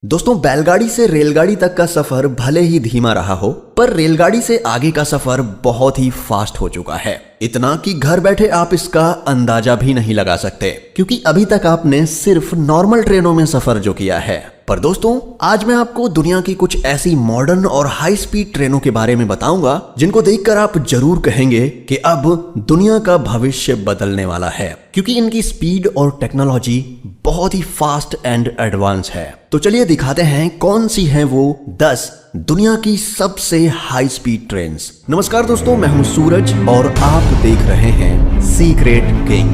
दोस्तों, बैलगाड़ी से रेलगाड़ी तक का सफर भले ही धीमा रहा हो, पर रेलगाड़ी से आगे का सफर बहुत ही फास्ट हो चुका है। इतना कि घर बैठे आप इसका अंदाजा भी नहीं लगा सकते, क्योंकि अभी तक आपने सिर्फ नॉर्मल ट्रेनों में सफर जो किया है। पर दोस्तों, आज मैं आपको दुनिया की कुछ ऐसी मॉडर्न और हाई स्पीड ट्रेनों के बारे में बताऊंगा जिनको देखकर आप जरूर कहेंगे कि अब दुनिया का भविष्य बदलने वाला है, क्योंकि इनकी स्पीड और टेक्नोलॉजी बहुत ही फास्ट एंड एडवांस है। तो चलिए दिखाते हैं कौन सी हैं वो 10 दुनिया की सबसे हाई स्पीड ट्रेन्स। नमस्कार दोस्तों, मैं हूं सूरज और आप देख रहे हैं सीक्रेट किंग।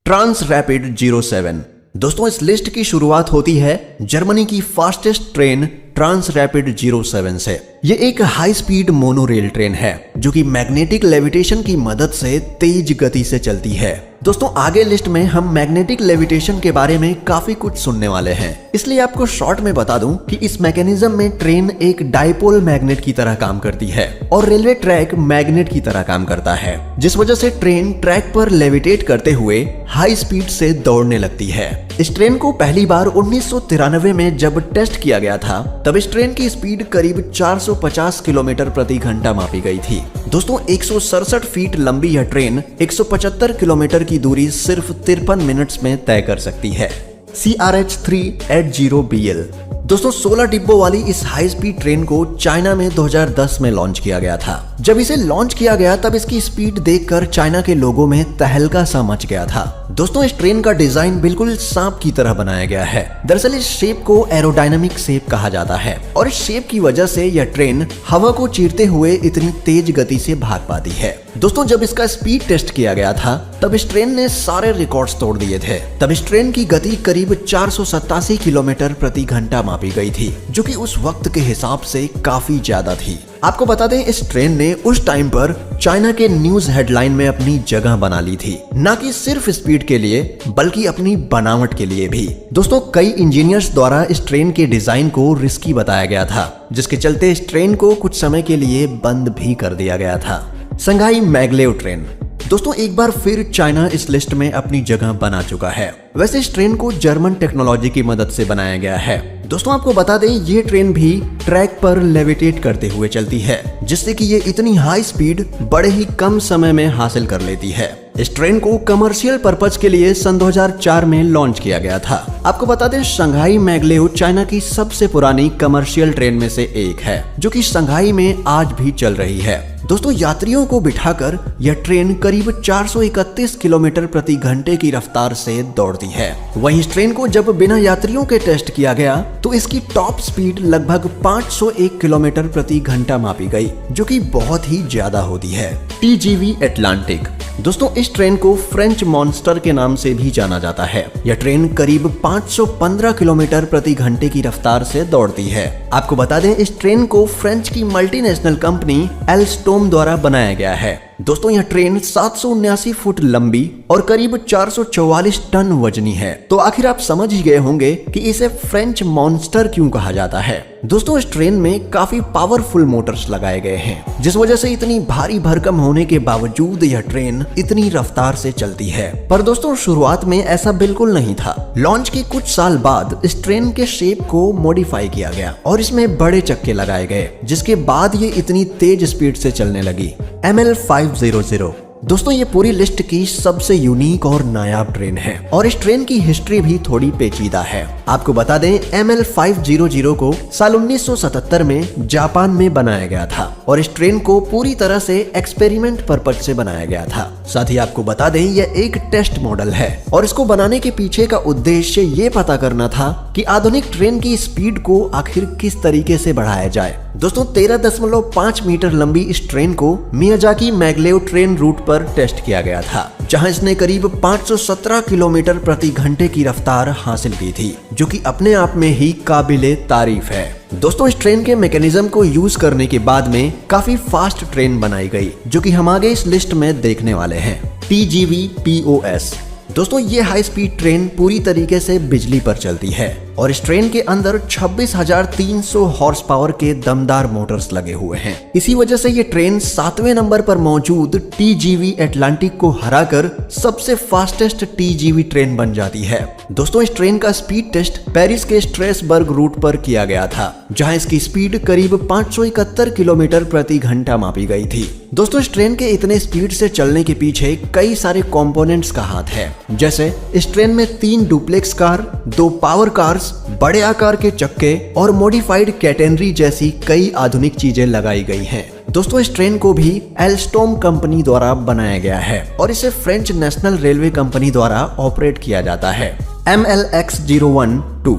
Trans rapid 07। दोस्तों, इस लिस्ट की शुरुआत होती है जर्मनी की फास्टेस्ट ट्रेन ट्रांस रैपिड 07 से। ये एक हाई स्पीड मोनोरेल ट्रेन है जो कि मैग्नेटिक लेविटेशन की मदद से तेज गति से चलती है। दोस्तों, आगे लिस्ट में हम मैग्नेटिक लेविटेशन के बारे में काफी कुछ सुनने वाले हैं, इसलिए आपको शॉर्ट में बता दूं कि इस मैकेनिज्म में ट्रेन एक डाइपोल मैग्नेट की तरह काम करती है और रेलवे ट्रैक मैग्नेट की तरह काम करता है, जिस वजह से ट्रेन ट्रैक पर लेविटेट करते हुए हाई स्पीड से दौड़ने लगती है। इस ट्रेन को पहली बार 1993 में जब टेस्ट किया गया था, तब इस ट्रेन की स्पीड करीब 450 किलोमीटर प्रति घंटा मापी गई थी। दोस्तों, 167 फीट लंबी यह ट्रेन 175 किलोमीटर की दूरी सिर्फ 53 मिनट्स में तय कर सकती है। CRH380BL। दोस्तों, 16 डिब्बों वाली इस हाई स्पीड ट्रेन को चाइना में 2010 में लॉन्च किया गया था। जब इसे लॉन्च किया गया तब इसकी स्पीड देखकर चाइना के लोगों में तहलका सा मच गया था। दोस्तों, इस ट्रेन का डिजाइन बिल्कुल सांप की तरह बनाया गया है। दरअसल इस शेप को एरोडायनामिक शेप कहा जाता है और इस शेप की वजह से यह ट्रेन हवा को चीरते हुए इतनी तेज गति से भाग पाती है। दोस्तों, जब इसका स्पीड टेस्ट किया गया था तब इस ट्रेन ने सारे रिकॉर्ड्स तोड़ दिए थे। तब इस ट्रेन की गति करीब 487 किलोमीटर प्रति घंटा मापी गई थी, जो कि उस वक्त के हिसाब से काफी ज्यादा थी। आपको बता दें, इस ट्रेन ने उस टाइम पर चाइना के न्यूज हेडलाइन में अपनी जगह बना ली थी, न कि सिर्फ स्पीड के लिए बल्कि अपनी बनावट के लिए भी। दोस्तों, कई इंजीनियर्स द्वारा इस ट्रेन के डिजाइन को रिस्की बताया गया था, जिसके चलते इस ट्रेन को कुछ समय के लिए बंद भी कर दिया गया था। संघाई मैगलेव ट्रेन। दोस्तों, एक बार फिर चाइना इस लिस्ट में अपनी जगह बना चुका है। वैसे इस ट्रेन को जर्मन टेक्नोलॉजी की मदद से बनाया गया है। दोस्तों, आपको बता दें, ये ट्रेन भी ट्रैक पर लेविटेट करते हुए चलती है, जिससे कि ये इतनी हाई स्पीड बड़े ही कम समय में हासिल कर लेती है। इस ट्रेन को कमर्शियल पर्पज के लिए सन 2004 में लॉन्च किया गया था। आपको बता दें, शंघाई मैगलेव चाइना की सबसे पुरानी कमर्शियल ट्रेन में से एक है, जो कि शंघाई में आज भी चल रही है। दोस्तों, यात्रियों को बिठाकर यह ट्रेन करीब 431 किलोमीटर प्रति घंटे की रफ्तार से दौड़ती है। वहीं इस ट्रेन को जब बिना यात्रियों के टेस्ट किया गया तो इसकी टॉप स्पीड लगभग 501 किलोमीटर प्रति घंटा मापी गई, जो कि बहुत ही ज्यादा होती है। TGV Atlantic. दोस्तों, इस ट्रेन को फ्रेंच मॉन्स्टर के नाम से भी जाना जाता है। यह ट्रेन करीब 515 किलोमीटर प्रति घंटे की रफ्तार से दौड़ती है। आपको बता दें, इस ट्रेन को फ्रेंच की मल्टीनेशनल कंपनी एल्स्टोम द्वारा बनाया गया है। दोस्तों, यह ट्रेन 779 फुट लंबी और करीब 444 टन वजनी है। तो आखिर आप समझ ही गए होंगे कि इसे फ्रेंच मॉन्स्टर क्यों कहा जाता है। दोस्तों, इस ट्रेन में काफी पावरफुल मोटर्स लगाए गए हैं, जिस वजह से इतनी भारी भरकम होने के बावजूद यह ट्रेन इतनी रफ्तार से चलती है। पर दोस्तों, शुरुआत में ऐसा बिल्कुल नहीं था। लॉन्च के कुछ साल बाद इस ट्रेन के शेप को मॉडिफाई किया गया और इसमें बड़े चक्के लगाए गए, जिसके बाद ये इतनी तेज स्पीड से चलने लगी। ML500। दोस्तों, ये पूरी लिस्ट की सबसे यूनिक और नायाब ट्रेन है और इस ट्रेन की हिस्ट्री भी थोड़ी पेचीदा है। आपको बता दें, ML500 को साल 1977 में जापान में बनाया गया था और इस ट्रेन को पूरी तरह से एक्सपेरिमेंट पर्पज से बनाया गया था। साथ ही आपको बता दें, यह एक टेस्ट मॉडल है और इसको बनाने के पीछे का उद्देश्य ये पता करना था कि आधुनिक ट्रेन की स्पीड को आखिर किस तरीके से बढ़ाया जाए। दोस्तों, 13.5 मीटर लंबी इस ट्रेन को मियाजाकी मैगलेव ट्रेन रूट पर टेस्ट किया गया था, जहां इसने करीब 517 किलोमीटर प्रति घंटे की रफ्तार हासिल की थी, जो कि अपने आप में ही काबिले तारीफ है। दोस्तों, इस ट्रेन के मैकेनिज्म को यूज करने के बाद में काफी फास्ट ट्रेन बनाई गई, जो कि हम आगे इस लिस्ट में देखने वाले हैं। TGV POS। दोस्तों, ये हाई स्पीड ट्रेन पूरी तरीके से बिजली पर चलती है। और इस ट्रेन के अंदर 26,300 हॉर्स पावर के दमदार मोटर्स लगे हुए हैं। इसी वजह से ये ट्रेन 7वें नंबर पर मौजूद TGV एटलांटिक को हराकर सबसे फास्टेस्ट TGV ट्रेन बन जाती है। दोस्तों इस ट्रेन का स्पीड टेस्ट पेरिस के स्ट्रेसबर्ग रूट पर किया गया था, जहां इसकी स्पीड करीब 571 किलोमीटर प्रति घंटा मापी गई थी। दोस्तों इस ट्रेन के इतने स्पीड से चलने के पीछे कई सारे कंपोनेंट्स का हाथ है, जैसे इस ट्रेन में 3 डुप्लेक्स कार, 2 पावर कार्स, बड़े आकार के चक्के और मॉडिफाइड कैटेनरी जैसी कई आधुनिक चीजें लगाई गई हैं। दोस्तों इस ट्रेन को भी एल्स्टोम कंपनी द्वारा बनाया गया है और इसे फ्रेंच नेशनल रेलवे कंपनी द्वारा ऑपरेट किया जाता है। MLX-01-2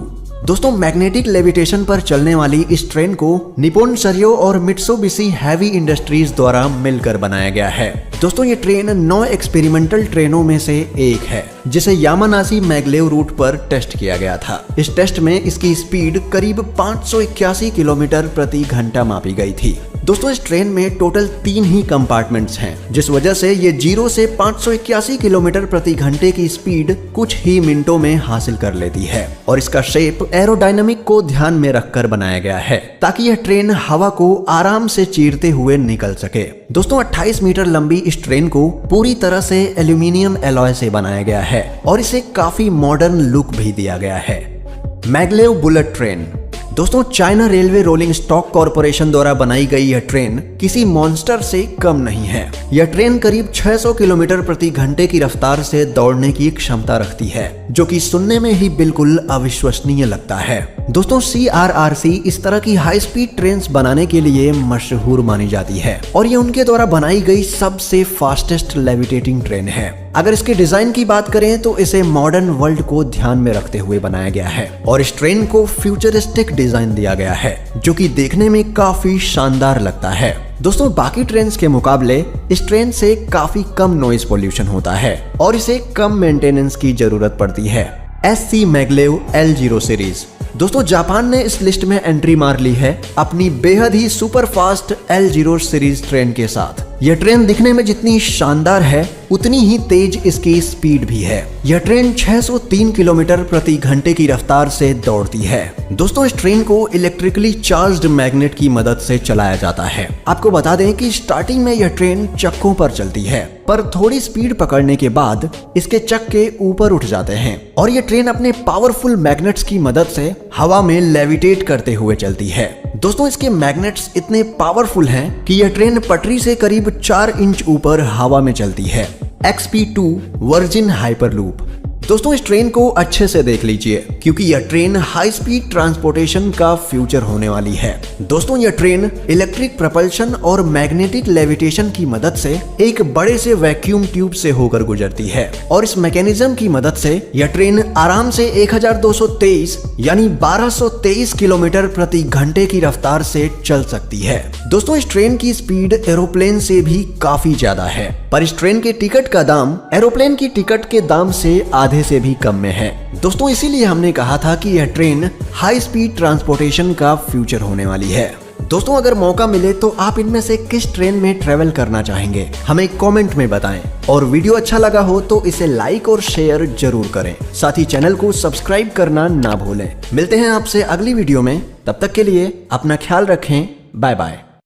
दोस्तों मैग्नेटिक लेविटेशन पर चलने वाली इस ट्रेन को निप्पॉन शर्यो और मित्सुबिशी हेवी इंडस्ट्रीज द्वारा मिलकर बनाया गया है। दोस्तों ये ट्रेन 9 एक्सपेरिमेंटल ट्रेनों में से एक है, जिसे यामानाशी मैग्लेव रूट पर टेस्ट किया गया था। इस टेस्ट में इसकी स्पीड करीब 581 किलोमीटर प्रति घंटा मापी गई थी। दोस्तों इस ट्रेन में टोटल 3 ही कंपार्टमेंट्स हैं, जिस वजह से ये 0 से 581 किलोमीटर प्रति घंटे की स्पीड कुछ ही मिनटों में हासिल कर लेती है। और इसका शेप एरोडायनामिक को ध्यान में रखकर बनाया गया है, ताकि यह ट्रेन हवा को आराम से चीरते हुए निकल सके। दोस्तों 28 मीटर लंबी इस ट्रेन को पूरी तरह से एल्यूमिनियम एलॉय से बनाया गया है और इसे काफी मॉडर्न लुक भी दिया गया है। मैग्लेव बुलेट ट्रेन दोस्तों China railway rolling stock corporation द्वारा बनाई गई यह ट्रेन किसी मॉन्स्टर से कम नहीं है। यह ट्रेन करीब 600 किलोमीटर प्रति घंटे की रफ्तार से दौड़ने की क्षमता रखती है, जो कि सुनने में ही बिल्कुल अविश्वसनीय लगता है। दोस्तों CRRC इस तरह की हाई स्पीड ट्रेन बनाने के लिए मशहूर मानी जाती है और ये उनके द्वारा बनाई गई सबसे फास्टेस्ट लेविटेटिंग ट्रेन है। अगर इसके डिजाइन की बात करें तो इसे मॉडर्न वर्ल्ड को ध्यान में रखते हुए बनाया गया है और इस ट्रेन को फ्यूचरिस्टिक डिजाइन दिया गया है, जो कि देखने में काफी शानदार लगता है। दोस्तों बाकी ट्रेन्स के मुकाबले इस ट्रेन से काफी कम नॉइज पोल्यूशन होता है और इसे कम मेंटेनेंस की जरूरत पड़ती है। SC मैग्लेव L0 सीरीज दोस्तों जापान ने इस लिस्ट में एंट्री मार ली है अपनी बेहद ही super fast L0 series train के साथ। यह ट्रेन दिखने में जितनी शानदार है उतनी ही तेज इसकी स्पीड भी है। यह ट्रेन 603 किलोमीटर प्रति घंटे की रफ्तार से दौड़ती है। दोस्तों इस ट्रेन को इलेक्ट्रिकली चार्ज्ड मैग्नेट की मदद से चलाया जाता है। आपको बता दें कि स्टार्टिंग में यह ट्रेन चक्कों पर चलती है, पर थोड़ी स्पीड पकड़ने के बाद इसके चक्के ऊपर उठ जाते हैं और यह ट्रेन अपने पावरफुल मैग्नेट्स की मदद से हवा में लेविटेट करते हुए चलती है। दोस्तों इसके मैग्नेट्स इतने पावरफुल हैं कि यह ट्रेन पटरी से करीब 4 इंच ऊपर हवा में चलती है। XP2 वर्जिन हाइपरलूप दोस्तों इस ट्रेन को अच्छे से देख लीजिए, क्योंकि यह ट्रेन हाई स्पीड ट्रांसपोर्टेशन का फ्यूचर होने वाली है। दोस्तों यह ट्रेन इलेक्ट्रिक प्रपल्शन और मैग्नेटिक लेविटेशन की मदद से एक बड़े से वैक्यूम ट्यूब से होकर गुजरती है और इस मैकेनिज्म की मदद से यह ट्रेन आराम से 1223 यानी 1223 किलोमीटर प्रति घंटे की रफ्तार से चल सकती है। दोस्तों इस ट्रेन की स्पीड एरोप्लेन से भी काफी ज्यादा है, पर इस ट्रेन के टिकट का दाम एरोप्लेन की टिकट के दाम से आधे से भी कम में है। दोस्तों इसीलिए हमने कहा था कि यह ट्रेन हाई स्पीड ट्रांसपोर्टेशन का फ्यूचर होने वाली है। दोस्तों अगर मौका मिले तो आप इनमें से किस ट्रेन में ट्रेवल करना चाहेंगे हमें कमेंट में बताएं और वीडियो अच्छा लगा हो तो इसे लाइक और शेयर जरूर करें। साथ ही चैनल को सब्सक्राइब करना ना भूलें। मिलते हैं आपसे अगली वीडियो में, तब तक के लिए अपना ख्याल रखें। Bye bye.